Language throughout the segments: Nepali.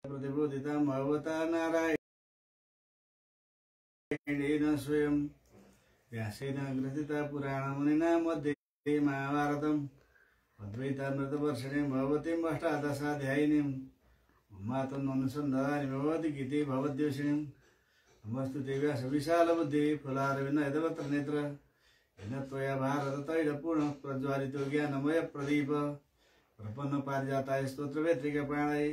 प्रतिबोधितं भगवता नारायणेन स्वयं व्यासेन ग्रथिता पुराणमुनिना मध्ये महाभारतम् अद्वैतामृतवर्षिणीं भगवतीं अष्टादशाध्यायिनीं मातम् अनुसन्धानि भगवति गीते भगवद्योषिणीं नमस्तु देव्या सविशालबुद्धि फलारविन्दयतवत्र नेत्र येन त्वया भारत तैलपूर्णः प्रज्वालितो ज्ञानमय प्रदीप प्रपन्न पारिजाताय स्तोत्रवेत्रिका प्राणाय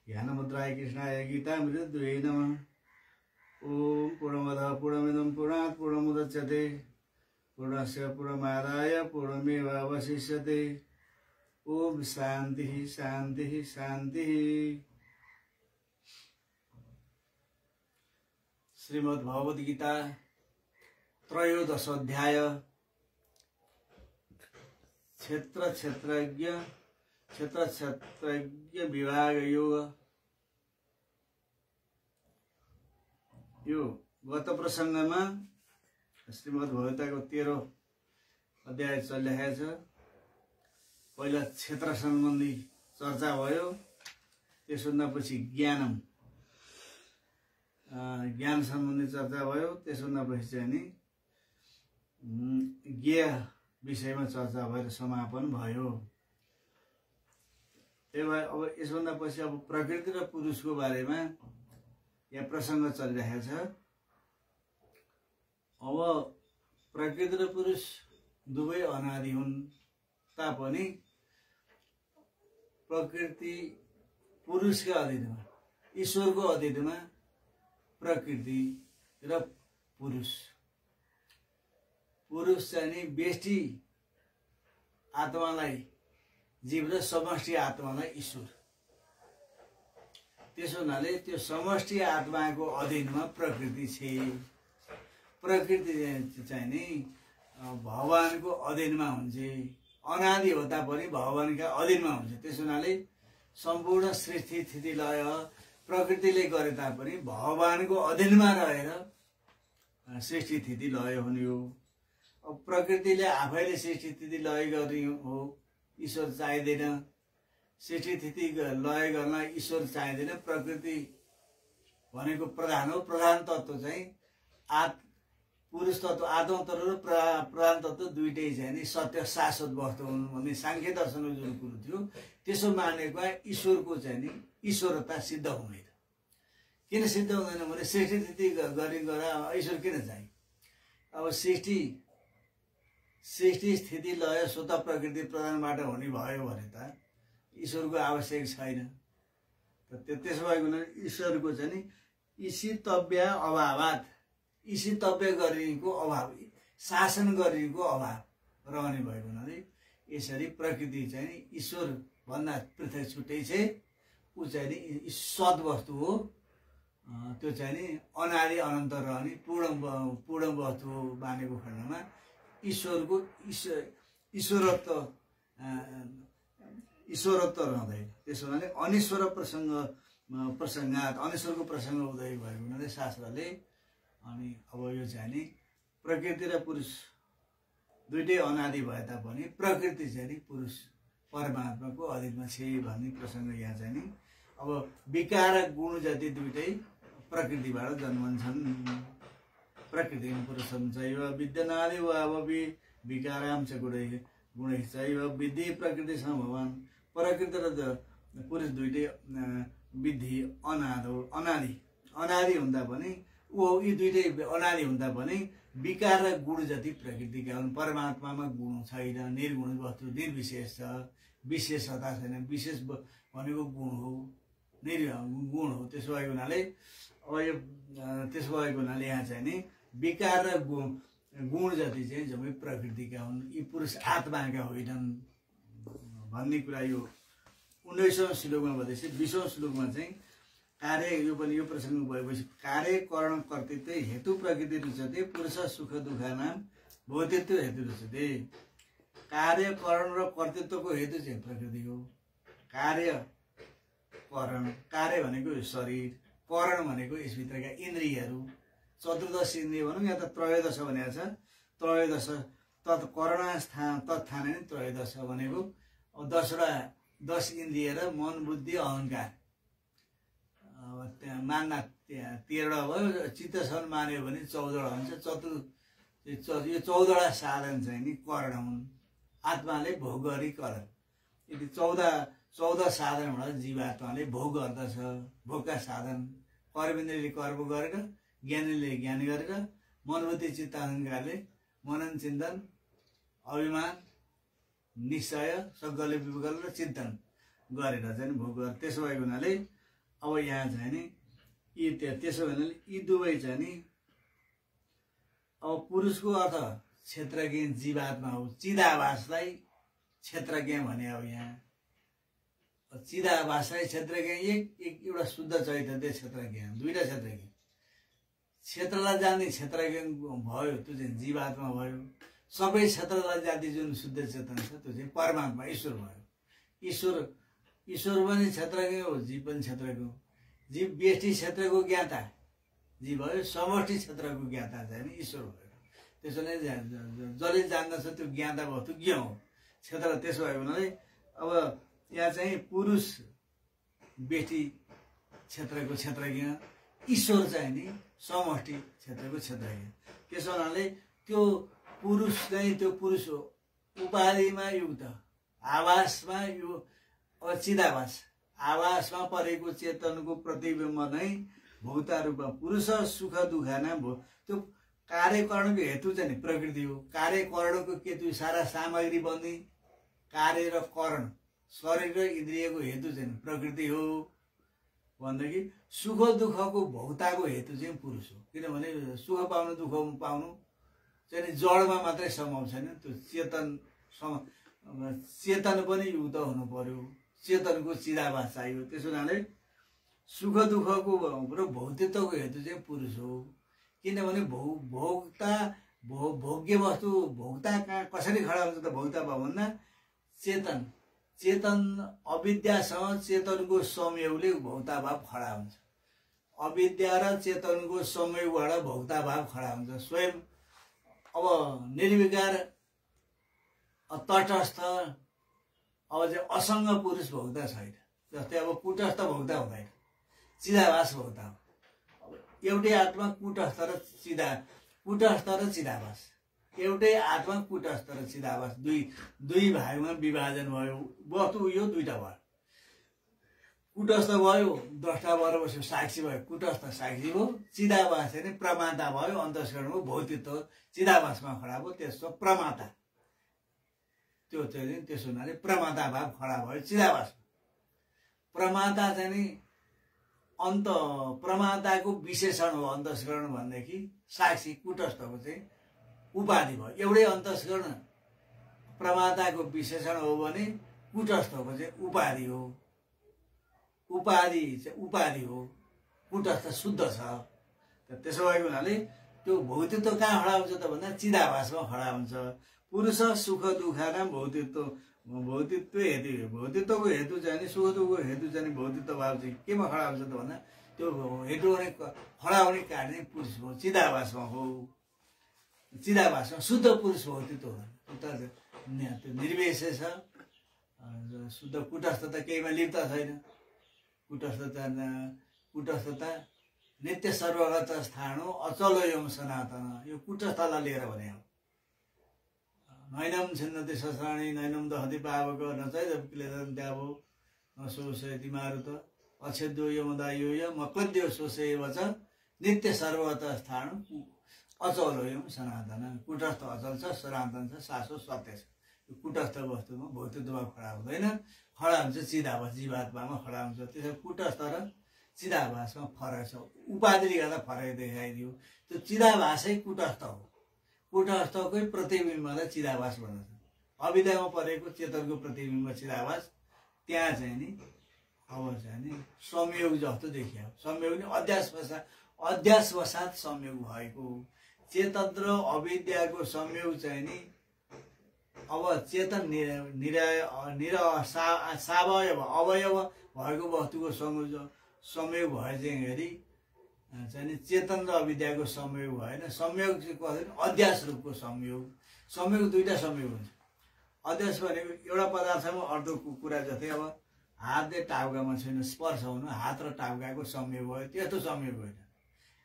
ज्ञानमुद्राय कृष्णाय गीतामृतद्वये नमः। ओम पूर्णमदः पूर्णमिदं पूर्णात् पूर्णमुदच्यते पूर्णस्य पूर्णमादाय पूर्णमेवावशिष्यते। ओम शान्तिः शान्तिः शान्तिः। श्रीमद् भगवद गीता त्रयोदश अध्याय क्षेत्र क्षेत्रज्ञ विभाग योग। यो गत प्रसंगमा श्रीमद् भगवतको 13 अध्याय चलिरहेको छ। पहिला क्षेत्र सम्बन्धी चर्चा भयो, त्यसभन्दा पछि ज्ञान सम्बन्धी चर्चा भयो, त्यसभन्दा पछि चाहिँ नि ज्ञेय विषयमा चर्चा भएर समापन भयो। त्यही भएर अब यसभन्दा पछि अब प्रकृति र पुरुषको बारेमा यहाँ प्रसङ्ग चलिरहेको छ। अब प्रकृति र पुरुष दुवै अनादि हुन् तापनि प्रकृति पुरुषका अधीनमा, ईश्वरको अधीनमा प्रकृति र पुरुष चाहिँ नि व्यष्टि आत्मालाई जीव र समष्टि आत्मालाई ईश्वर। त्यसो हुनाले त्यो समष्टि आत्माको अधीनमा प्रकृति छ। प्रकृति चाहिँ नि भगवानको अधीनमा हुन्छ, अनादि हो तापनि भगवानका अधीनमा हुन्छ। त्यसो हुनाले सम्पूर्ण सृष्टि स्थिति लय प्रकृतिले गरे तापनि भगवानको अधीनमा रहेर सृष्टि स्थिति लय हुने हो। अब प्रकृतिले आफैले सृष्टि स्थिति लय गर्ने हो, ईश्वर चाहिँदैन। सृष्टि स्थिति लय गर्न ईश्वर चाहिँदैन। प्रकृति भनेको प्रधान हो। प्रधान तत्त्व चाहिँ पुरुष तत्त्व आत्म तत्त्व र प्रधान तत्त्व दुईटै चाहिँ नि सत्य शाश्वत वस्तु हुन् भन्ने सांख्य दर्शनको जुन कुरो थियो त्यसो मानेको ईश्वरको चाहिँ नि ईश्वरता सिद्ध हुँदैन। किन सिद्ध हुँदैन भने सृष्टि स्थिति गरी ईश्वर किन चाहिँ? अब सृष्टि स्थिति लय स्वतः प्रकृति प्रधानबाट हुने भयो भने त ईश्वरको आवश्यक छैन। त्यसो भएको हुनाले ईश्वरको चाहिँ नि ईशितव्य अभावात्, ईशितव्य गरिएको अभाव, शासन गरिएको अभाव रहने भएको हुनाले यसरी प्रकृति चाहिँ नि ईश्वर भन्दा पृथक छुट्टै छ। ऊ चाहिँ नि सद् वस्तु हो। त्यो चाहिँ नि अनादि अनन्त रहने पूर्ण वस्तु मानेको खण्डमा ईश्वरको ईश्वरत्व रहँदैन। त्यसो हुनाले अनिश्वर प्रसङ्गात अनिश्वरको प्रसङ्ग उदय भएको हुनाले शास्त्रले अनि अब यो चाहिँ नि प्रकृति र पुरुष दुईटै अनादि भए तापनि प्रकृति चाहिँ नि पुरुष परमात्माको अधीनमा छ भन्ने प्रसङ्ग यहाँ चाहिँ नि अब विकार गुण जति दुईटै प्रकृतिबाट जन्मन्छन्। प्रकृति पुरुषं चैव विद्यनादि वावपि विकारां च गुणैः चैव विद्धि प्रकृति समभवान्। प्रकृति र पुरुष दुईटै विद्धि अनादि हुँदा पनि यी दुईटै अनादि हुँदा पनि विकार र गुण जति प्रकृतिका हुन्। परमात्मामा गुण छैन, निर्गुण वस्तु निर्विशेष छ, विशेषता छैन। विशेष भनेको गुण हो, निर्गुण हो। त्यसो भएको हुनाले अब यो यहाँ चाहिँ नि विकार र गुण जति चाहिँ जम्मै प्रकृतिका हुन्, यी पुरुष आत्माका होइनन् भन्ने कुरा यो 19औं श्लोकमा भएपछि 20औं श्लोकमा चाहिँ कार्य यो पनि यो प्रसङ्ग भएपछि कार्य करण कर्तृत्व हेतु प्रकृति रुचते पुरुष सुख दुःखानां भौतित्व हेतु रुचते। कार्य करण र कर्तृत्वको हेतु चाहिँ प्रकृति हो। कार्य भनेको शरीर, करण भनेको यसभित्रका इन्द्रियहरू, चतुर्दश इन्द्रिय भनौँ या त त्रयोदश भनेको छ। त्रयोदश तत्करणास्थान तत्थाने त्रयोदश भनेको 10 इन्द्रिय र मन बुद्धि अहंकार मान्ना 13वटा भयो, चित्तसम्म मान्यो भने 14वटा हुन्छ। यो 14वटा साधन चाहिँ नि करण हुन्, आत्माले भोग गरी करण। यदि 14 साधनबाट जीवात्माले भोग गर्दछ। भोगका साधन कर्मेन्द्रले कर्म गरेर, ज्ञानीले ज्ञान गरेर, मनोबुद्धि चित्त अहङ्कारले मनन चिन्तन अभिमान निश्चय संकल्प गरेर चिन्तन गरेर चाहिँ भोग गर्छ। त्यसो भएको हुनाले अब यहाँ चाहिँ नि त्यसो हुनाले यी दुवै चाहिँ नि अब पुरुषको अर्थ क्षेत्रज्ञ जीवात्मा हो। चिदाभासलाई क्षेत्रज्ञ भने अब यहाँ चिदाभासलाई क्षेत्रज्ञ एउटा शुद्ध चैतन्य क्षेत्रज्ञ, दुईटा क्षेत्रज्ञ। क्षेत्रलाई जान्ने क्षेत्रज्ञ भयो, त्यो चाहिँ जीवात्मा भयो। सबै क्षेत्रलाई जाति जुन शुद्ध चेतन छ त्यो चाहिँ परमात्मा ईश्वर भयो। ईश्वर पनि क्षेत्रज्ञ हो, जीव पनि क्षेत्रज्ञ हो। जीव व्यष्टि क्षेत्रको ज्ञाता जीव भयो, समष्टि क्षेत्रको ज्ञाता चाहिँ नि ईश्वर भयो। त्यसैले जसले जान्दछ त्यो ज्ञाता वस्तु ज्ञ हो क्षेत्र। त्यसो भयो हुनाले अब यहाँ चाहिँ पुरुष व्यष्टि क्षेत्रको क्षेत्रज्ञ, ईश्वर चाहिँ नि समष्टि क्षेत्रको क्षेत्रज्ञ। त्यसो हुनाले त्यो पुरुष चाहिँ त्यो पुरुष हो, उपाधिमा युक्त आवासमा यो चिदाभास आवासमा परेको चेतनको प्रतिबिम्ब नै भोक्ता रूपमा पुरुष। सुख दुःख नाम भो, त्यो कार्यकरणको हेतु चाहिँ नि प्रकृति हो। कार्यकरणको केतु सारा सामग्री बन्ने कार्य र करण शरीर र इन्द्रियको हेतु चाहिँ प्रकृति हो भनेदेखि सुख दुःखको भोक्ताको हेतु चाहिँ पुरुष हो। किनभने सुख पाउनु दुःख पाउनु चाहिँ जडमा मात्रै सम्भव छैन, त्यो चेतन पनि युक्त हुनु पर्यो, चेतनको चिदाभास चाहियो। त्यसो हुनाले सुख दुःखको र भौतित्वको हेतु चाहिँ पुरुष हो। किनभने भोग्य वस्तु भोक्ता कहाँ कसरी खडा हुन्छ त भोक्ता भयो भन्दा चेतन अविद्यासँग चेतनको संयोगले भोक्ता भाव खडा हुन्छ। अविद्या र चेतनको संयोगबाट भोक्ता भाव खडा हुन्छ। स्वयं अब निर्विकार तटस्थ अब चाहिँ असङ्ग पुरुष भोक्ता छैन। जस्तै अब कुटस्थ भोक्ता हुँदैन, चिदाभास भोक्ता हो। अब एउटै आत्मा कुटस्थ र चिदाभास, एउटै आत्मा कुटस्थ र चिदाभास दुई भागमा विभाजन भयो। वस्तु यो दुईटा भयो, कुटस्थ भयो द्रष्टा भएर बस्यो साक्षी भयो, कुटस्थ साक्षी भयो। चिदाभास चाहिँ प्रमाता भयो, अन्तस्करणको भौतित्व चिदाभासमा खडा भयो, त्यसको प्रमाता। त्यो चाहिँ त्यसो हुनाले प्रमाता भाव खडा भयो चिदाभास। प्रमाता चाहिँ नि प्रमाताको विशेषण हो अन्तस्करण भनेदेखि साक्षी कुटस्थको चाहिँ उपाधि भयो। एउटै अन्तस्करण प्रमाताको विशेषण हो भने कुटस्थको चाहिँ उपाधि हो। उपाधि हो, कुटस्थ शुद्ध छ। त्यसो भएको हुनाले त्यो भौतित्व कहाँ खडा हुन्छ त भन्दा चिदाभासमा खडा हुन्छ। पुरुष सुख दुःख नाम भौतित्व हेतु, भौतित्वको हेतु चाहिँ नि सुख दुःखको हेतु चाहिँ भौतित्व भाव चाहिँ केमा खडा हुन्छ त भन्दा त्यो हेतु खडा हुने कार्य चाहिँ पुरुष हो, चिदाभासमा हो। चिदाभासमा शुद्ध पुरुष भौतित्व हो। त्यो निर्विशेष छ, शुद्ध कुटस्थ त केहीमा लिप्त छैन। कुटस्थता नित्य सर्वगत स्थान हो, अचल एवं सनातन। यो कुटस्थलाई लिएर भने हो। नैनम छिन्नति शस्त्राणि नैनम दहति पावक नचैद क्लेदन त्यावो नशोषयति मारुत अछेद्यो यमदायो मक्लद्यो शोषेव च नित्य सर्वगत स्थान अचल एवं सनातन। कुटस्थ अचल छ, सनातन छ, शाश्वत सत्य छ। यो कुटस्थ वस्तुमा भौतित्वमा खडा हुँदैन, खडा हुन्छ चिदाभास जीवात्मामा खडा हुन्छ। त्यसो कुटस्थ र चिदाभासमा फरक छ। उपाधिले गर्दा फरक देखाइदियो। त्यो चिदाभासै कुटस्थ हो, कुटस्थकै प्रतिबिम्बलाई चिदाभास भन्दछ। अविद्यामा परेको चेतनको प्रतिबिम्ब चिदाभास, त्यहाँ चाहिँ नि अब चाहिँ नि संयोग जस्तो देखियो। संयोग नि अध्यासवसात संयोग भएको। चेतन र अविद्याको संयोग चाहिँ नि अब चेतन सावयव अवयव भएको वस्तुको संयोग भए चाहिँ नि चेतन र अविद्याको संयोग भएन। संयोग चाहिँ कसरी अध्यास रूपको संयोग। संयोग दुईटा संयोग हुन्छ। अध्यास भनेको एउटा पदार्थमा अर्को कुरा जस्तै अब हातले टाउकामा छैन स्पर्श हुनु, हात र टाउकाको संयोग भयो, त्यस्तो संयोग होइन।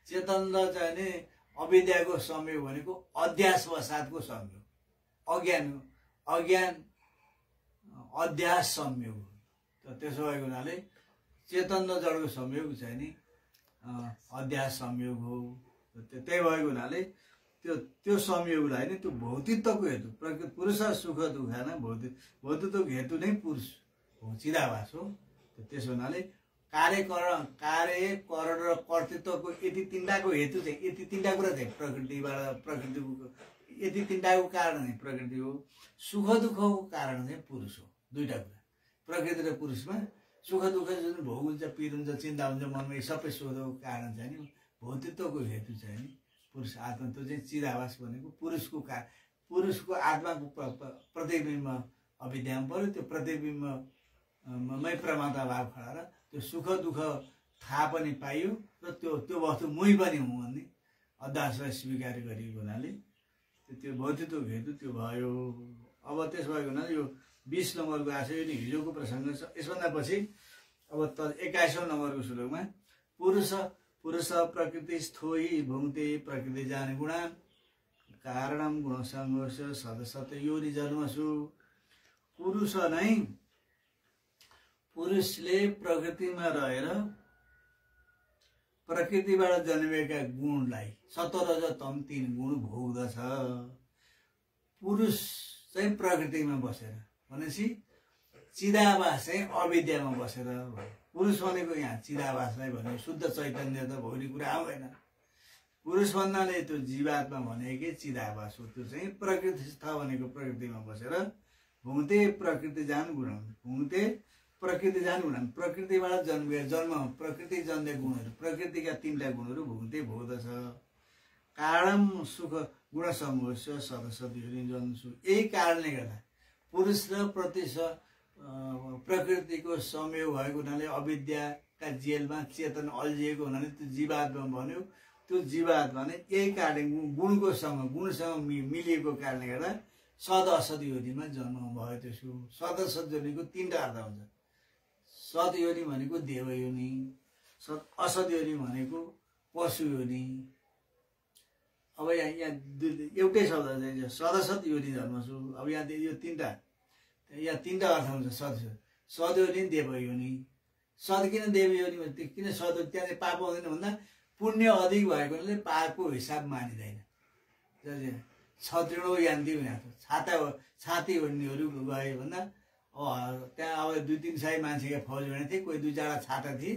चेतन र चाहिँ नि अविद्याको संयोग भनेको अध्यास वसातको संयोग, अज्ञान अध्यास संयोग हो। त्यसो भएको हुनाले चेतन र जडको संयोग चाहिँ नि अध्यास संयोग हो। त्यही भएको हुनाले त्यो संयोगलाई नै त्यो भौतिकताको हेतु, प्रकृति पुरुष सुख दुःख न भौतिकताको हेतु नै पुरुष हो, चिदाभास हो। त्यसो हुनाले कार्यकरण र कर्तृत्वको यति तिनटाको हेतु चाहिँ, यति तिनटा कुरा चाहिँ प्रकृतिको यति तिनटाको कारण चाहिँ प्रकृति हो। सुख दुःखको कारण चाहिँ पुरुष हो। दुईटा कुरा प्रकृति र पुरुषमा सुख दुःख जुन भोग हुन्छ, पीड हुन्छ, चिन्ता हुन्छ मनमा, यी सबै सुख दुःखको कारण चाहिँ नि भौतिकताको हेतु चाहिँ नि पुरुष आत्मा, त्यो चाहिँ चिदाभास भनेको पुरुषको आत्माको प्रतिबिम्ब अविद्यामा पर्यो। त्यो प्रतिबिम्बमै परमात्मा भाव खडा र त्यो सुख दुःख थाहा पनि पाइयो र त्यो वस्तु मुही पनि हुँ भन्ने अध्यासलाई स्वीकार गरिएको हुनाले त्यो भौतिकको हेतु त्यो भयो। अब त्यसो भएको हुनाले यो 20 नम्बरको आशय यो हिजोको प्रसङ्ग छ। यसभन्दा पछि अब 21औं नम्बरको श्लोकमा पुरुष प्रकृति स्थोही भुङ्ते प्रकृति जाने गुणा कारणम गुण संघर्ष सदसत योनि जन्मसु। पुरुषले प्रकृतिमा रहेर प्रकृतिबाट जन्मेका गुणलाई सत्व रज तम 3 गुण भोग्दछ। पुरुष चाहिँ प्रकृतिमा बसेर भनेपछि चिदाभास चाहिँ अविद्यामा बसेर। पुरुष भनेको यहाँ चिदाभासलाई भने शुद्ध चैतन्य त भौतिक कुरा आउँदैन। पुरुष भन्नाले त्यो जीवात्मा भनेकै चिदाभास हो। त्यो चाहिँ प्रकृतिस्थ भनेको प्रकृतिमा बसेर भुङ्ते प्रकृति जान गुण, भुङ्ते प्रकृति जान गुण, प्रकृतिबाट जन्म प्रकृति जन्य गुणहरू, प्रकृतिका 3टा गुणहरू भुङ्ते भोग्दछ। कारणम सुख गुण समूह सदसद्योनि जन्मसु। यही कारणले गर्दा पुरुष र प्रकृतिको संयोग भएको हुनाले अविद्याका जेलमा चेतन अल्झिएको हुनाले त्यो जीवात्मा भन्यो। त्यो जीवात्मा नै यही कारण गुणसँग मिलिएको कारणले गर्दा सद असद योनिमा जन्म भयो। त्यसको सद असद योनिको 3टा अर्थ हुन्छ। सद योनि भनेको देव योनि, असद योनि भनेको पशु योनि। अब यहाँ एउटै शब्द चाहिँ सदसत योनि जन्मसु। अब यहाँ यो 3टा अर्थ हुन्छ। सद योनि देव योनि। सद किन देव योनि भने किन सद, त्यहाँ पाप हुँदैन भन्दा पुण्य अधिक भएको हुनाले पापको हिसाब मानिँदैन। छत्रिणो यान्ति छाती ओढ्नेहरू गए भन्दा त्यहाँ अब 2-3 सय मान्छेका फौज भनेको थिए, कोही 2-4 छाता थिए।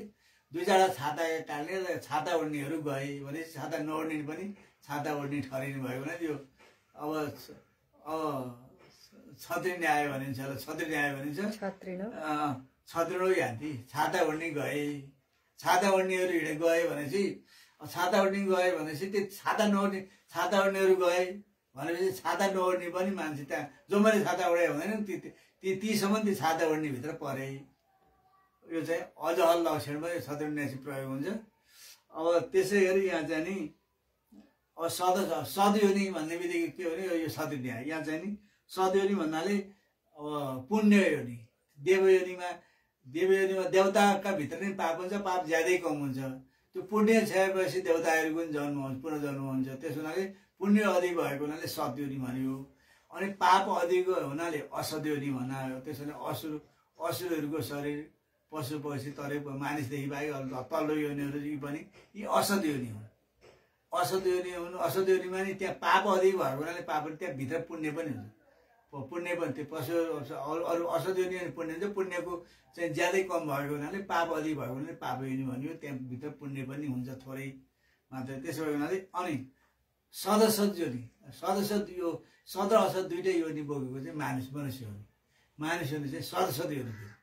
2-4 छाताका कारणले छाता ओढ्नेहरू गए भने छाता नओढ्ने पनि छाता ओढ्ने ठहरिनु भयो भने यो अब छत्रिने आयो भनिन्छ, छत्रिने आयो भनिन्छ। छत्रिणो यान्ति छाता ओढ्ने गए, छाता ओढ्नेहरू गए भनेपछि छाता ओढ्ने गए भनेपछि त्यो छाता ओढ्नेहरू गए भनेपछि छाता नओढ्ने पनि मान्छे त्यहाँ जो मैले छाता ओढाए हुँदैन तीसम्म ती छाता ओढ्ने भित्र परे। यो चाहिँ अजहल लक्षणमा यो छत्रिण्यासी प्रयोग हुन्छ। अब त्यसै गरी यहाँ चाहिँ नि अब सदयोनि भन्ने बित्तिकै के हो भने यो छत्रिण्या, यहाँ चाहिँ नि सदयोनि भन्नाले अब पुण्य योनि। देवयोनिमा देवताका भित्र नै पाप हुन्छ, पाप ज्यादै कम हुन्छ। त्यो पुण्य छाएपछि देवताहरूको पनि जन्म हुन्छ, पुनर्जन्म हुन्छ। त्यस हुनाले पुण्य अधिक भएको हुनाले सदयोनि भन्यो। अनि पाप अधिक हुनाले असदयोनि भन्यो। त्यसो भने असुरहरूको शरीर पशु पक्षी तरै मानिसदेखि बाहेक तल्लो योनिहरू पनि यी असदयोनि हुन्। असदयोनिमा नि त्यहाँ पाप अधिक भएको हुनाले पाप त्यहाँ भित्र पुण्य पनि हुन्छ। पुण्य पनि त्यो पशु अरू असदयोनि अनि पुण्य हुन्छ। पुण्यको चाहिँ ज्यादै कम भएको हुनाले पाप अधिक भएको हुनाले पाप योनि भन्यो। त्यहाँ भित्र पुण्य पनि हुन्छ थोरै मात्र। त्यसो भएको हुनाले अनि सदसद योनि, सदसद यो सद र असद दुईटै योनि बोकेको चाहिँ मनुष्य योनि। मानिस योनि चाहिँ सदसद योनि थियो।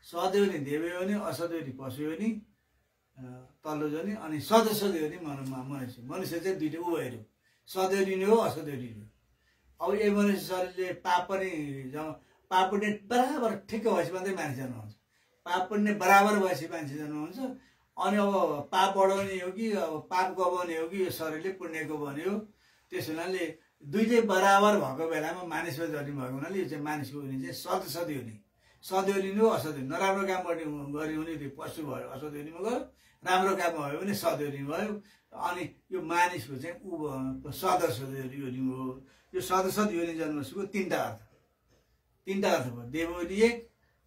सद योनि देव योनि, असद योनि पशु योनि तल्लो योनि, अनि सदसद योनि मनुष्य चाहिँ दुईटै उभयहरू सद योनि हो, असद योनि हो। अब यो मनुष्य शरीरले पाप पुण्य बराबर ठिक्क भएपछि मात्रै मान्छे जन्म हुन्छ। पाप पुण्य बराबर भएपछि मान्छे जन्म हुन्छ। अनि अब पाप बढाउने हो कि अब पाप गबाउने हो कि यो शरीरले पुण्यको बन्यो। त्यस हुनाले दुईटै बराबर भएको बेलामा मानिसमा जन्म भएको हुनाले यो चाहिँ मानिसको योनि चाहिँ सदसद योनि। सद्योनिनु असद्योनि नराम्रो काम गऱ्यो भने त्यो पशु भयो असद्योनिमा गयो, राम्रो काम भयो भने सद्योनि भयो। अनि यो मानिसको चाहिँ सदसद योनि हो। यो सदसद योनि जन्मसुको तीनटा अर्थ भयो। देवयोनि 1,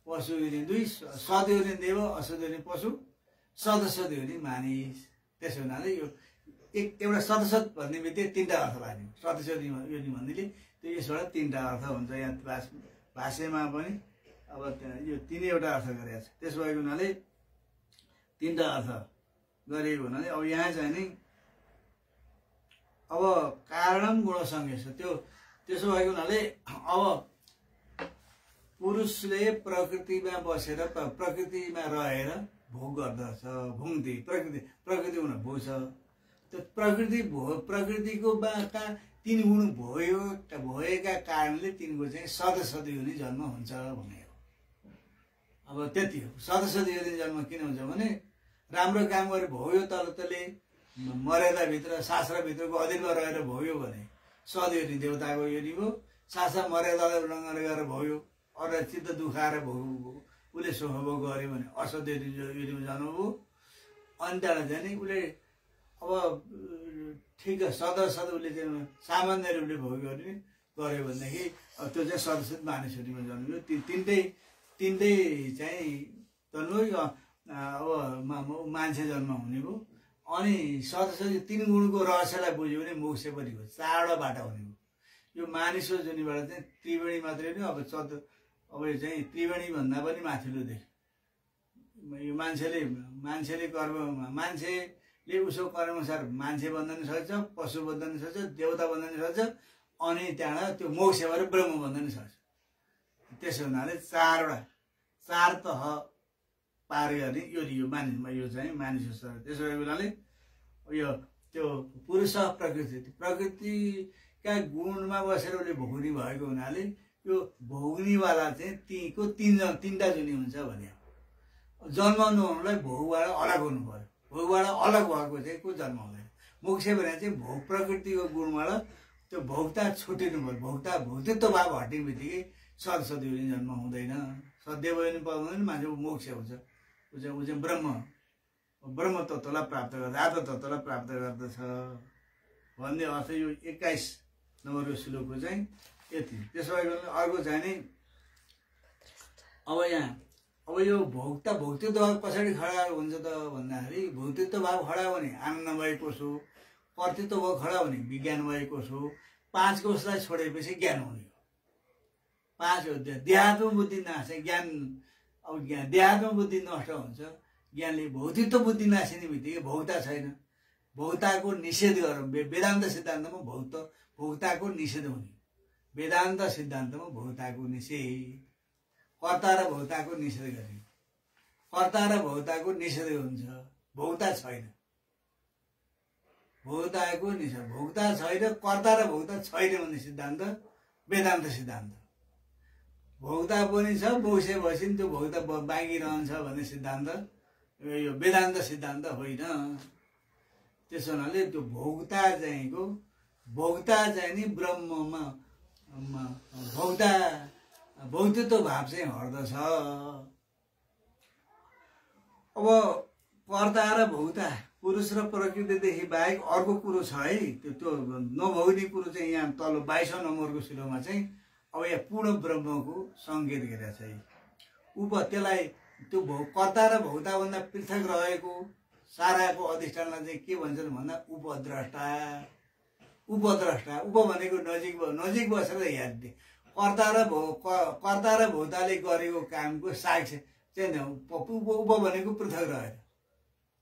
पशु योनि 2, सद्योनि देव असद्योनि पशु, सदसद योनि मानिस। त्यसो हुनाले यो एउटा सदसद भन्ने बित्तिकै तीनटा अर्थ लाग्यो। सदसद योनि भन्नेले त्यो यसबाट तीनटा अर्थ हुन्छ। यहाँ भाष्यमा पनि अब यो तीनैवटा अर्थ गरेको छ। त्यसो भएको हुनाले तीनटा अर्थ गरेको हुनाले अब यहाँ चाहिँ नि अब कारणम गुणसँगै छ त्यो। त्यसो भएको हुनाले अब पुरुषले प्रकृतिमा बसेर प्रकृतिमा रहेर भोग गर्दछ, भुङ्दी प्रकृति हुन भोग्छ। त्यो प्रकृतिको बाका 3 गुण भएका कारणले तिनको चाहिँ सदसद योनि जन्म हुन्छ भने हो। अब त्यति हो। सदसद योनि जन्म किन हुन्छ भने राम्रो काम गरे भोग्यो तले मर्यादाभित्र शास्त्रभित्रको अधीनमा रहेर भोग्यो भने सद्योनि देवताको योनि हो। शास्त्र मर्यादालाई उल्लङ्घन गरेर भोग्यो, अरू चित्त दुखाएर उसले सुख भोग गर्यो भने असद्योनि योनिमा जन्म हो। अनि त्यहाँबाट चाहिँ नि उसले अब ठिक सदसद उसले चाहिँ सामान्य रूपले भोग गऱ्यो भनेदेखि त्यो चाहिँ सदसद मानिसहरूमा जन्मियो। तिनटै चाहिँ तनु अब मान्छे जन्म हुने भयो। अनि सदसद 3 गुणको रहस्यलाई बुझ्यो भने मोक्ष पनि हो, 4वटा बाटो हुने भयो। यो मानिसको जुनिबाट चाहिँ त्रिवेणी मात्रै नि अब यो चाहिँ त्रिवेणी भन्दा पनि माथिल्लो देश। यो मान्छेले कर्म मान्छेले उसको कर्मअनुसार मान्छे बन्धन सक्छ, पशु बन्धन सक्छ, देवता बन्धन सक्छ, अनि त्यहाँबाट त्यो मोक्ष भएर ब्रह्म बन्धन सक्छ। त्यसो हुनाले 4 तह पार गर्ने यो मानिसमा यो चाहिँ मानिस हो। त्यसो भएको हुनाले यो त्यो पुरुष प्रकृतिका गुणमा बसेर उसले भोग्ने भएको हुनाले यो भोग्नेवाला चाहिँ तीको तीनटा जुनी हुन्छ भने जन्माउनु हुनुलाई भोगबाट अलग हुनु पर्यो। भोगबाट अलग भएको चाहिँ को जन्म हुँदैन। मोक्ष भने चाहिँ भोग प्रकृतिको गुणबाट त्यो भोक्ता छुटिनु पर्यो। भोक्तृत्व भाव हट्ने बित्तिकै सदसद योनि जन्म हुँदैन। सदेव योनि पाउँदैन मान्छेको मोक्ष हुन्छ। ऊ चाहिँ ब्रह्म तत्त्वलाई प्राप्त गर्छ, आत्म तत्त्वलाई प्राप्त गर्दछ भन्ने अर्थ यो 21 नम्बरको श्लोकको चाहिँ यति। त्यसो भए अर्को चाहिँ नि अब यो भोक्तृत्व भाव कसरी खडा हुन्छ त भन्दाखेरि भोक्तृत्व भाव खडा भने आनन्दमय कोष हो, कर्तृत्व भाव खडा भने विज्ञानमय कोष हो। 5 कोषलाई छोडेपछि ज्ञान हुने हो। 5 हो देहात्म बुद्धि नाश, ज्ञान अब देहात्म बुद्धि नष्ट हुन्छ। ज्ञानले भौतित्व बुद्धि नासिने बित्तिकै भोक्ता छैन। भोक्ताको निषेध गरौँ। वेदान्त सिद्धान्तमा भोक्ताको निषेध हुने। वेदान्त सिद्धान्तमा भोक्ताको निषेध, कर्ता र भोक्ताको निषेध गर्ने। कर्ता र भोक्ताको निषेध हुन्छ। भोक्ता छैन, भोक्ताको निषेध। भोक्ता छैन, कर्ता र भोक्ता छैन भन्ने सिद्धान्त वेदान्त सिद्धान्त। भोक्ता पनि छ, मोक्ष भएपछि त्यो भोक्ता बाँकी रहन्छ भन्ने सिद्धान्त यो वेदान्त सिद्धान्त होइन। त्यसो हुनाले त्यो भोक्ता चाहिँ नि ब्रह्ममा भौतित्व भाव चाहिँ हट्दछ। अब कर्ता र भोक्ता पुरुष र प्रकृतिदेखि बाहेक अर्को कुरो छ है। त्यो नभोग्ने कुरो चाहिँ यहाँ तल 22 नम्बरको श्लोकमा चाहिँ अब यहाँ पूर्ण ब्रह्मको सङ्केत गरेको छ। त्यसलाई त्यो कर्ता र भोक्ताभन्दा पृथक रहेको साराको अधिष्ठानलाई चाहिँ के भन्छन् भन्दा उपद्रष्टा। उप भनेको नजिक बसेर हेर्ने। कर्ता र भोक्ताले गरेको कामको साक्षी चाहिँ उप भनेको पृथक रहेर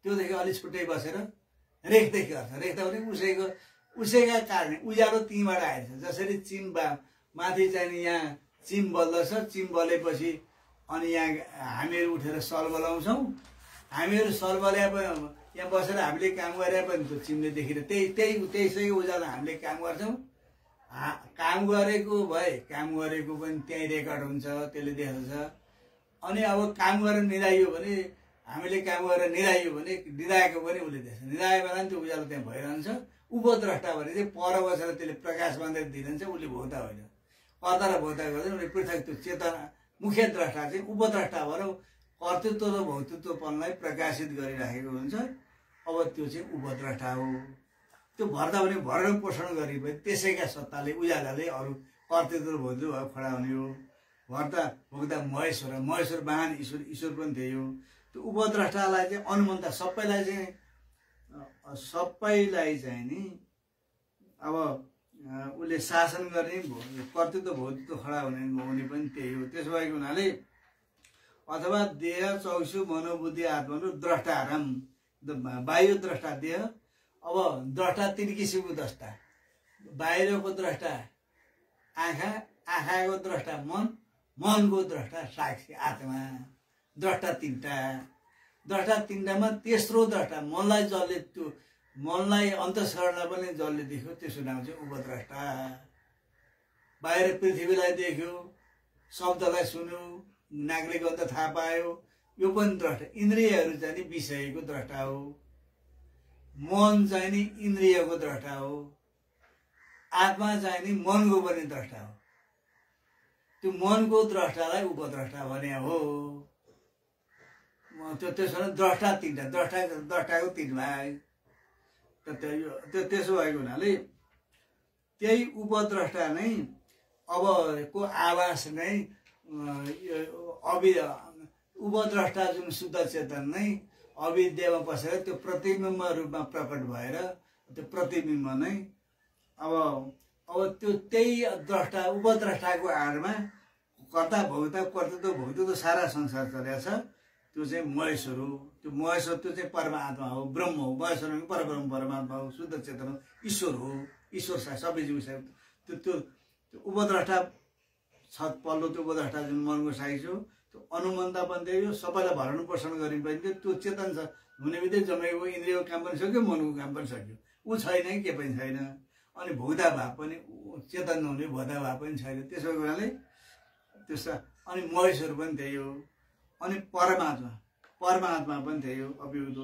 त्योदेखि अलि छुट्टै बसेर रेखदेख गर्छ। रेख्दा पनि उसैका कारण उज्यालो तीबाट आएछ। जसरी चिम माथि चाहिँ यहाँ चिम बल्दछ, चिम बलेपछि अनि यहाँ हामीहरू उठेर सल बलाउँछौँ। हामीहरू सल बल्या पनि यहाँ बसेर हामीले काम गरे पनि त्यो चिमले देखेर त्यसै उज्यालो हामीले काम गर्छौँ। काम गरेको पनि त्यहीँ रेकर्ड हुन्छ, त्यसले देख्दछ। अनि अब काम गरेर निधाइयो भने हामीले काम गरेर निधाइयो भने निधाएको पनि उसले देख्छ। निधायो बेला त्यो उज्यालो त्यहाँ भइरहन्छ। उपद्रष्टा भने चाहिँ पर बसेर त्यसले प्रकाश बाँधेर दिइरहन्छ, उसले भोक्ता होइन। कर्ता र भोक्ता गर्दैन, उसले पृथक त्यो मुख्य द्रष्टा चाहिँ उपद्रष्टा भएर कर्तृत्व र भौतित्वपनलाई प्रकाशित गरिराखेको हुन्छ। अब त्यो चाहिँ उपद्रष्टा हो। त्यो भर्दा पनि भरण पोषण गरेपछि त्यसैका सत्ताले उज्यालाले अरू कर्तृत्व र भौतित्व भएर खडा हुने हो। भर्ता भोग्दा महेश्वर, महेश्वर महान ईश्वर, ईश्वर पनि त्यही हो। त्यो उपद्रष्टालाई चाहिँ अनुमन्ता सबैलाई चाहिँ नि अब उसले शासन गर्ने कर्तृत्व भौतित्व खडा हुने पनि त्यही हो। त्यसो भएको हुनाले अथवा देह चक्षु मनोबुद्धि आत्मा द्रष्टारम, बाह्य द्रष्टा देह। अब द्रष्टा 3 किसिमको द्रष्टा, बाहिरको द्रष्टा आँखा, आँखाको द्रष्टा मन, मनको द्रष्टा साक्षी आत्मा। द्रष्टा 3टा, द्रष्टा 3टामा तेस्रो द्रष्टा मनलाई जसले त्यो मनलाई अन्तःस्करणलाई पनि जसले देख्यो त्यसको नाम चाहिँ उपद्रष्टा। बाहिर पृथ्वीलाई देख्यो, शब्दलाई सुन्यो, नाकले गन्ध थाहा पायो, यो पनि द्रष्टा। इन्द्रियहरू चाहिँ नि विषयको द्रष्टा हो। मन चाहिँ नि इन्द्रियको द्रष्टा हो। आत्मा चाहिँ नि मनको पनि द्रष्टा हो। त्यो मनको द्रष्टालाई उपद्रष्टा भने हो। त्यसो द्रष्टा 3टा, द्रष्टाको 3 भाग। त्यसो भएको हुनाले त्यही उपद्रष्टा नै अब को आवास नै उपद्रष्टा जुन शुद्ध चेतन नै अविद्यामा बसेर त्यो प्रतिबिम्ब रूपमा प्रकट भएर त्यो प्रतिबिम्ब नै अब त्यो त्यही द्रष्टा उपद्रष्टाको आडमा कर्ता भोक्ता कर्तृत्व भोक्तृत्व सारा संसार चलेको छ। त्यो चाहिँ महेश्वर हो। त्यो महेश्वर त्यो चाहिँ परमात्मा हो, ब्रह्म हो। महेश्वर परब्रह्म परमात्मा हो, शुद्ध चेतन हो, ईश्वर हो। ईश्वर सबै जीव त्यो उपद्रष्टा छ। पल्लो त्यो उपद्रष्टा जुन मनको साइज हो त्यो अनुमन्ता पनि त्यही हो। सबैलाई भरण पोषण गर्ने पनि त्यो चेतन छ। हुने बित्तिकै जमेको इन्द्रियको काम पनि सक्यो, मनको काम पनि सक्यो। ऊ छैन के पनि छैन। अनि भोग्दा भाव पनि चेतन नहुने भोग्दा भाव पनि छैन। त्यसो हुनाले त्यस अनि महेश्वर पनि त्यही हो। अनि परमात्मा पनि त्यही हो। अभियुक्त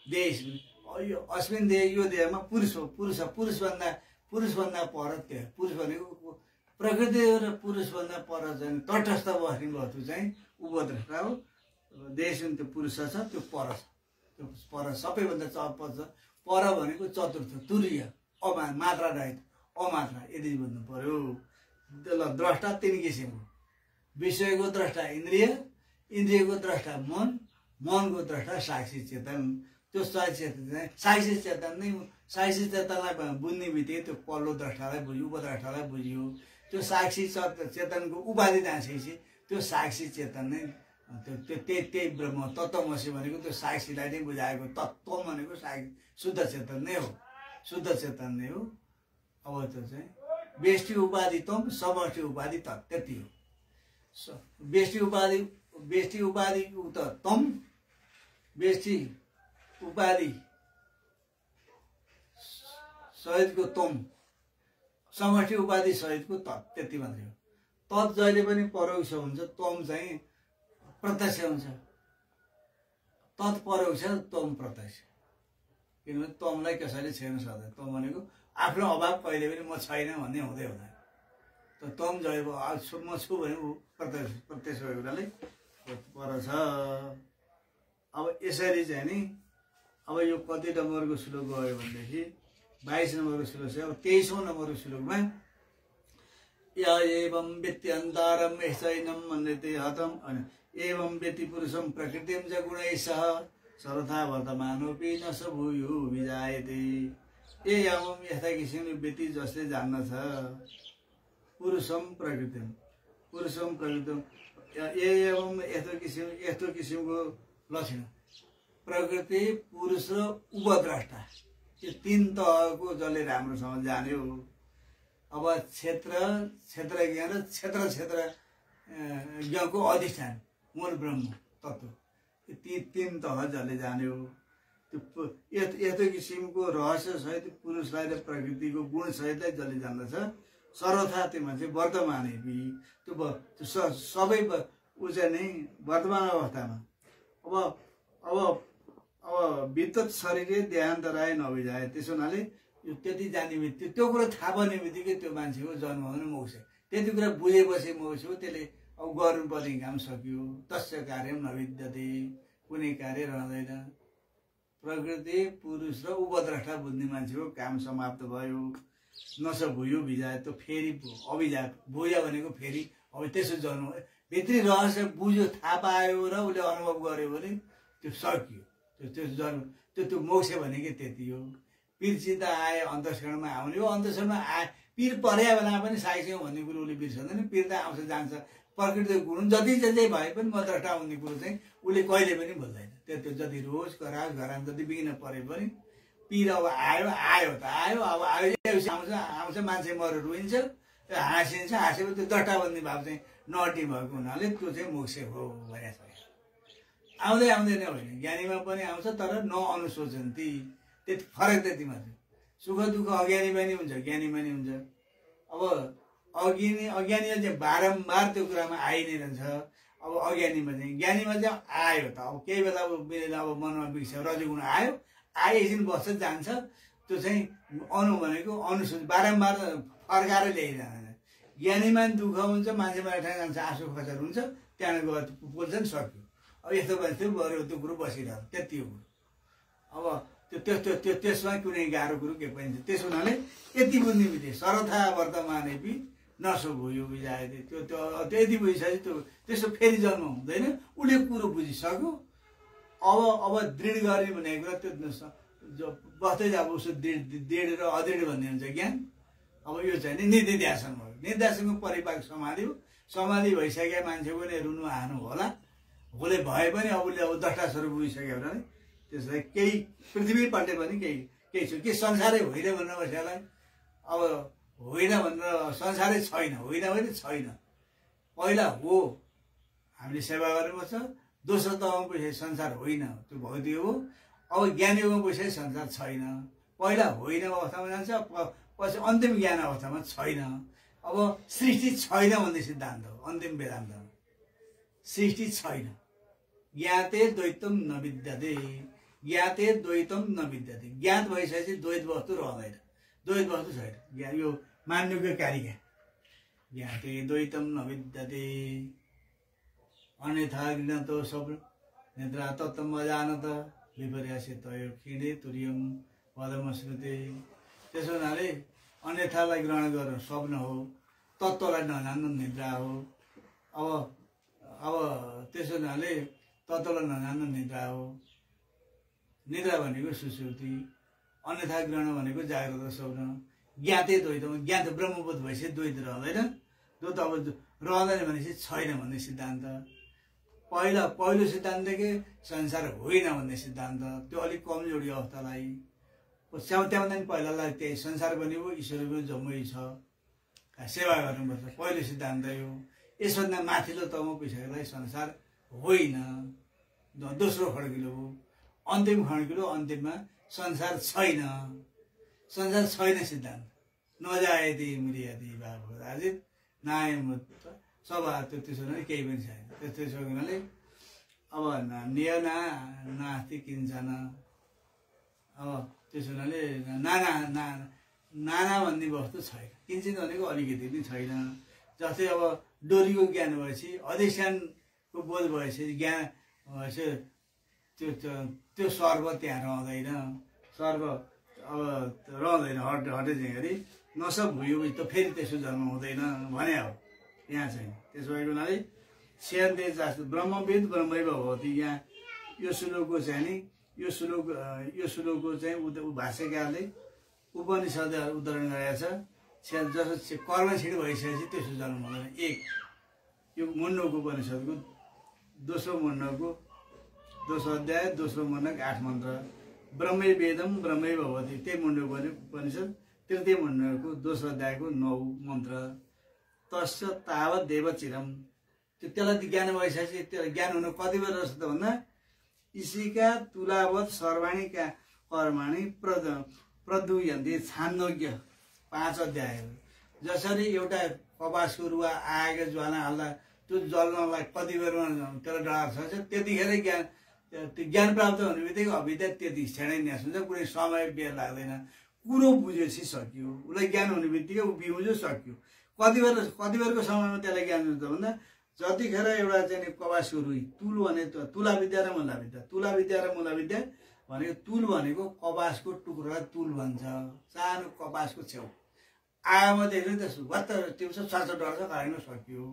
देश अस्मिन देह, यो देहमा पुरुष हो। पुरुषभन्दा पर त्यो पुरुष भनेको प्रकृति र पुरुषभन्दा पर चाहिँ तटस्थ बस्ने वस्तु चाहिँ उपद्रष्टा हो। देश त्यो पुरुष छ, त्यो पर छ। त्यो पर सबैभन्दा चपर छ। पर भनेको चतुर्थ, तुरीय, मात्रा रहित, अमात्रा, यदि भन्नु पर्यो। त्यसलाई द्रष्टा 3 किसिमको, विषयको द्रष्टा इन्द्रिय, इन्द्रियको द्रष्टा मन, मनको द्रष्टा साक्षी चेतन। त्यो साक्षी चेतनलाई बुझ्ने बित्तिकै त्यो पल्लो द्रष्टालाई बुझ्यो, उपद्रष्टालाई बुझ्यो। त्यो साक्षी चेतनको उपाधि जाँसेपछि त्यो साक्षी चेतन नै त्यही ब्रह्म तत्त्वमसि भनेको त्यो साक्षीलाई नै बुझाएको। तत्त्व भनेको शुद्ध चेतन नै हो। शुद्ध चेतन नै हो। अब त्यो चाहिँ व्यष्टि उपाधि तम, समष्टि उपाधि तत्, त्यति हो। व्यष्टि उपाधि उत तम, व्यष्टि उपाधि सहितको तम, समष्टि उपाधि सहितको तत्, त्यति मात्रै हो। तत् जहिले पनि परोक्ष हुन्छ, तम चाहिँ प्रत्यक्ष हुन्छ। तत् परोक्ष, तम प्रत्यक्ष। किनभने तमलाई कसैले छेड्न सक्दैन। तम भनेको आफ्नो अभाव कहिले पनि म छैन भन्ने हुँदै हुँदैन। त तम जहिले म छु भने ऊ प्रत्यक्ष भएको हुनाले पर छ। अब यसरी चाहिँ नि अब यो कति नम्बरको श्लोक गयो भनेदेखि 22 नम्बरको श्लोक छ। अब 23औं नम्बरको श्लोकमा या एवं व्यत्यन्तरम यैनम मन्यते हतम, अनि एवं व्यति पुरुषम प्रकृतिम च गुणैः सह सर्वथा वर्तमानोपि न स भूयो विजायते। एवं यस्ता किसिमले व्यति जसले जान्दछ पुरुषम प्रकृतिम एवं यस्तो किसिमको लक्षण प्रकृति, पुरुष र उपद्रष्टा, यो 3 तहको जसले राम्रोसँग जान्यो। अब क्षेत्र ज्ञान र क्षेत्रज्ञको अधिष्ठान मूल ब्रह्म तत्त्व, यो 3 तह जसले जान्यो। त्यो यस्तो किसिमको रहस्य सहित पुरुषलाई र प्रकृतिको गुण सहितलाई जसले जान्दछ सर्वथा त्यो मान्छे वर्तमानै त्यो सबै ऊ चाहिँ नै वर्तमान अवस्थामा अब विद्युत शरीर देहान्तराय नभिजाए। त्यसो हुनाले यो त्यति जाने बित्तिकै त्यो कुरा थाहा पर्ने बित्तिकै त्यो मान्छेको जन्म हुनु मोक्ष। त्यति कुरा बुझेपछि मोक्ष हो। त्यसले अब गर्नुपर्ने काम सक्यो। तस्य कार्यम नविद्यते, कुनै कार्य रहँदैन। प्रकृति पुरुष र उपद्रष्टा बुझ्ने मान्छेको काम समाप्त भयो। नस भुयो भिजायो, त फेरि अभिजा भुजा भनेको फेरि अब त्यसो जन्म भित्री रहस्य बुझ्यो, थाहा पायो र उसले अनुभव गर्यो भने त्यो सक्यो। त्यो जन्म त्यो मोक्ष भनेकै त्यति हो। पीर चिन्ता आए अन्तस्करणमा आउने हो, अन्तस्करणमा आए पीर पर्या बेला पनि साइक्यौँ भन्ने कुरो उसले बिर्सँदैन। पीर त आउँछ जान्छ, प्रकृतिको गुण जति जति भए पनि म द्रष्टा हुने कुरो चाहिँ उसले कहिले पनि बोल्दैन। त्यो जति रोज करास घरान जति बिग्न परे पनि पीर अब आयो त आयो, अब आउँछ मान्छे मरेर रोइन्छ, हाँसिन्छ, हाँसेपछि त्यो द्रष्टा भन्ने भाव चाहिँ नटी भएको हुनाले त्यो चाहिँ मोक्ष हो भनेको छ। आउँदै आउँदैन होइन, ज्ञानीमा पनि आउँछ तर नअनुशोचन्ती, त्यति फरक त्यति मात्र। सुख दुःख अज्ञानीमा नि हुन्छ, ज्ञानीमा नि हुन्छ। अब अज्ञानी चाहिँ बारम्बार त्यो कुरामा आइ नै रहन्छ। अब अज्ञानीमा चाहिँ, ज्ञानीमा चाहिँ आयो त अब केही बेला अब मनमा बिर्स्यो, रजोगुण आयो, एकछिन बस्छ जान्छ। त्यो चाहिँ भनेको अनुसूच बारम्बार फर्काएर ल्याइरहन्छ। ज्ञानीमा दुःख हुन्छ, मान्छेमा जान्छ, आँसु खचर हुन्छ, त्यहाँ गएर बोल्छन्, सक्यो। अब यस्तो मान्छे गऱ्यो त्यो कुरो बसिरह्यो, त्यति हो कुरो। अब त्यसमा कुनै गाह्रो कुरो के पनि छ। त्यसो हुनाले यति बुझ्ने बित्तिकै सरथा वर्तमानै पि नसो भयो बिजाए, त्यो यति बुझिसकेपछि त्यसो फेरि जन्म हुँदैन। उसले कुरो बुझिसक्यो। अब दृढ गर्ने भनेको कुरा त्यो बस्दै अब उसो दृढ र अदृढ भन्ने हुन्छ ज्ञान। अब यो चाहिँ नि निधिध्यासन भयो। निधिध्यासनको परिपाक समाधि हो। समाधि भइसकेका मान्छेको नै रुनु हानु होला, होले भए पनि अब उसले अब द्रष्टा स्वरूप बुझिसक्यो भने त्यसलाई केही पृथ्वी पल्टे पनि केही छ के संसारै होइन भनेर बसेलाई। अब होइन भनेर संसारै छैन, होइन भने छैन। पहिला हो हामीले सेवा गर्नुपर्छ, दोस्रो तहमा पुगेपछि संसार होइन, त्यो भौतिक हो। अब ज्ञानीमा पुगेपछि संसार छैन। पहिला होइन अवस्थामा जान्छ, पछि अन्तिम ज्ञान अवस्थामा छैन। अब सृष्टि छैन भन्ने सिद्धान्त हो अन्तिम वेदान्तमा। सृष्टि छैन। ज्ञाते द्वैतम न विद्यते, ज्ञाते द्वैतम न विद्यते। ज्ञात भइसकेपछि द्वैत वस्तु रहँदैन, द्वैत वस्तु छैन। यो मान्नुको कारिका ज्ञाते द्वैतम न विद्यते अन्यथा गृणतो स्वप्न निद्रा तत्त्वम अजानत विपर्यासे तयो क्षीणे तुर्यम पदमश्रुते। त्यसो हुनाले अन्यथालाई ग्रहण गर्नु स्वप्न हो, तत्त्वलाई नजान्नु निद्रा हो। अब त्यसो हुनाले तत्त्वलाई नजान्नु निद्रा हो। निद्रा भनेको सुसुप्ति, अन्यथा ग्रहण भनेको जाग्रत स्वप्न। ज्ञाते द्वैतम, ज्ञात ब्रह्मबोध भएपछि द्वैत रहँदैन। द्वैत अब रहँदैन भनेपछि छैन भन्ने सिद्धान्त। पहिलो सिद्धान्तकै संसार होइन भन्ने सिद्धान्त, त्यो अलिक कमजोरी अवस्थालाई त्यहाँभन्दा पनि पहिलालाई त्यही संसार पनि हो, ईश्वर पनि जम्मै छ, सेवा गर्नुपर्छ, पहिलो सिद्धान्त हो। यसभन्दा माथिल्लो तहमा पुगिसकेलाई संसार होइन, दोस्रो खड्किलो हो। अन्तिम खड्किलो, अन्तिममा संसार छैन, संसार छैन सिद्धान्त। नजायति मृयति बाबु राजित नायमूत सभा, त्यसो हुनाले केही पनि छैन। त्यसो हुनाले अब नियना नास्ति किञ्चन। अब त्यसो हुनाले नाना भन्ने वस्तु छैन, किञ्चित भनेको अलिकति पनि छैन। जस्तै अब डोरीको ज्ञान भएपछि, अधिष्ठानको बोध भएपछि, ज्ञान भएपछि त्यो सर्व त्यहाँ रहँदैन। सर्व अब रहँदैन, हटे चाहिँ नसब भुयो त फेरि त्यसो जन्म हुँदैन भने हो यहाँ चाहिँ। त्यसो भएको हुनाले स्यान्ते जस्तो ब्रह्मवेद ब्रह्मैव भवति। यहाँ यो श्लोकको चाहिँ नि यो श्लोकको चाहिँ भाष्यकारले उपनिषदहरू उदाहरण गरेका छ। जस्तो कर्मक्षीण भइसकेपछि त्यसो जन्म हुँदैन। एक यो मुण्डको उपनिषदको दोस्रो मुण्डको दोस्रो अध्याय दोस्रो मुण्डक 8 मन्त्र, ब्रह्मै वेदम ब्रह्मै भवति। त्यही मुण्डको उपनिषद तृतीय मुण्डको दोस्रो अध्यायको 9 मन्त्र। तस्य तावत देवचिरम। त्यसलाई ज्ञान भइसकेपछि त्यसलाई ज्ञान हुन कति बेला रहेछ त भन्दा इसिका तुलावत सर्वाणीका कर्माणि प्रदुयन्ते छान्दोग्य 5 अध्यायहरू। जसरी एउटा कपासको रुवा आएको ज्वाला हाल्दा त्यो जल्नलाई कति बेरमा त्यसलाई डराएको छ, त्यतिखेरै ज्ञान प्राप्त हुने बित्तिकै अविद्या त्यति क्षणै न्यास हुन्छ, कुनै समय बेर लाग्दैन। कुरो बुझेपछि सक्यो, उसलाई ज्ञान हुने बित्तिकै ऊ बिउज्यो सक्यो। कति बेरको समयमा त्यसलाई ज्ञान हुन्छ भन्दा जतिखेर एउटा चाहिँ कपासको रुई तुल भने तुला विद्या र मुला विद्या, तुला विद्या र मुला विद्या भनेको तुल भनेको कपासको टुक्रा तुल भन्छ, सानो कपासको छेउ आमा देख्नु त भत्त टिप्छ सर्छ डर्छ घाइमा सकियो।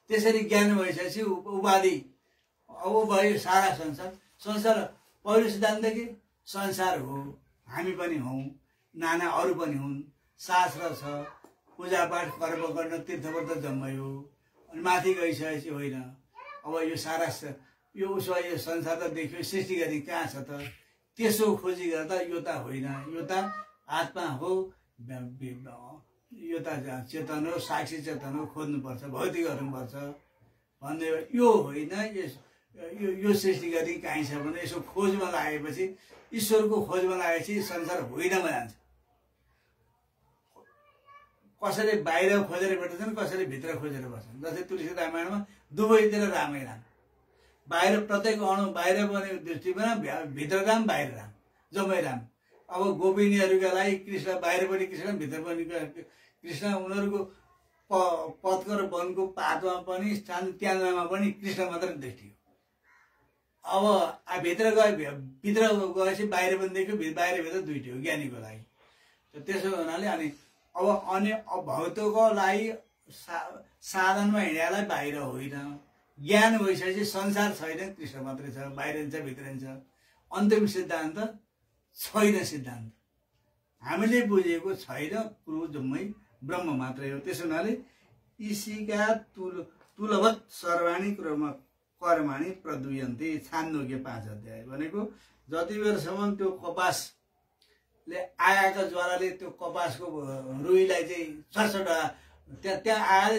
त्यसरी ज्ञान भइसकेपछि उपाधि अब भयो सारा संसार। संसार पहिलो सिद्धान्त के संसार हो, हामी पनि हौँ, नाना अरू पनि हुन्, शास्त्र छ, पूजापाठ कर्म गर्न तीर्थव्रत जम्मयो। अनि माथि गइसकेपछि होइन अब यो सारा यो उसो यो संसार त देख्यो, सृष्टि गरी कहाँ छ त, त्यसो खोजी गर्दा यो त होइन, यो त आत्मा हो, यो त चेतन हो, साक्षी चेतन हो, खोज्नुपर्छ, भौतिक गर्नुपर्छ भन्ने। यो होइन यो सृष्टि गरी कहीँ छ भने यसो खोजमा लागेपछि, ईश्वरको खोजमा लागेपछि संसार होइनमा जान्छ। कसैले बाहिर खोजेर भेट्छन्, कसैले भित्र खोजेर बस्छन्। जस्तै तुलसी रामायणमा दुवैतिर रामै राम, बाहिर प्रत्येक अणु बाहिर पनि दृष्टिमा भित्र राम बाहिर राम, जम्मै राम। अब गोपिनीहरूका लागि कृष्ण बाहिर पनि कृष्ण, भित्र पनि कृष्ण, उनीहरूको पथको र वनको पातमा पनि त्याङ्गामा पनि कृष्ण मात्र दृष्टि हो। अब भित्र गएपछि बाहिर पनि देख्यो, बाहिर भित्र दुइटै हो ज्ञानीको लागि। त्यसो हुनाले अनि भौतको लागि साधनमा हिँड्यालाई बाहिर होइन, ज्ञान भइसकेपछि संसार छैन, कृष्ण मात्रै छ, बाहिरिन्छ भित्रिन्छ। अन्तिम सिद्धान्त छैन सिद्धान्त, हामीले बुझेको छैन, कुरो जम्मै ब्रह्म मात्रै हो। त्यसो हुनाले ईशिका तुलवत् सर्वाणी कर्माणि प्रदुयन्ते, छान्दोग्य 5 अध्याय भनेको जति बेरसम्म त्यो कपासले आगाका ज्वालाले त्यो कपासको रुईलाई चाहिँ सर्सट त्यहाँ आएर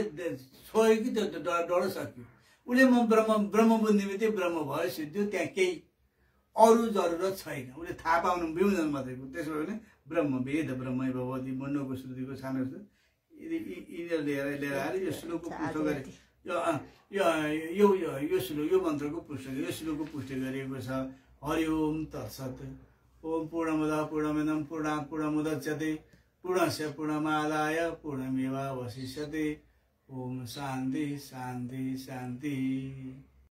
छोयो कि त्यो डढो सक्यो, उसले म ब्रह्म बुझ्ने बित्तिकै ब्रह्म भयो, सिद्धियो, त्यहाँ केही अरू जरुरत छैन, उसले थाहा पाउनु बिउजन मात्रैको। त्यसो भने ब्रह्म वेद ब्रह्मै भगवती मण्डको श्रुतिको सानो यिनीहरू लिएर आएर यो श्लोकको पुष्ट गरे, यो श्लोक यो मन्त्रको पुष्ट, यो श्लोकको पुष्टि गरिएको छ। हरि ओम तत्सत्। ओम पूर्णमदः पूर्णमिदं पूर्णात् पूर्णमुदच्यते पूर्णस्य पूर्णमादाय पूर्णमेवावशिष्यते। ओम शान्ति शान्ति शान्ति।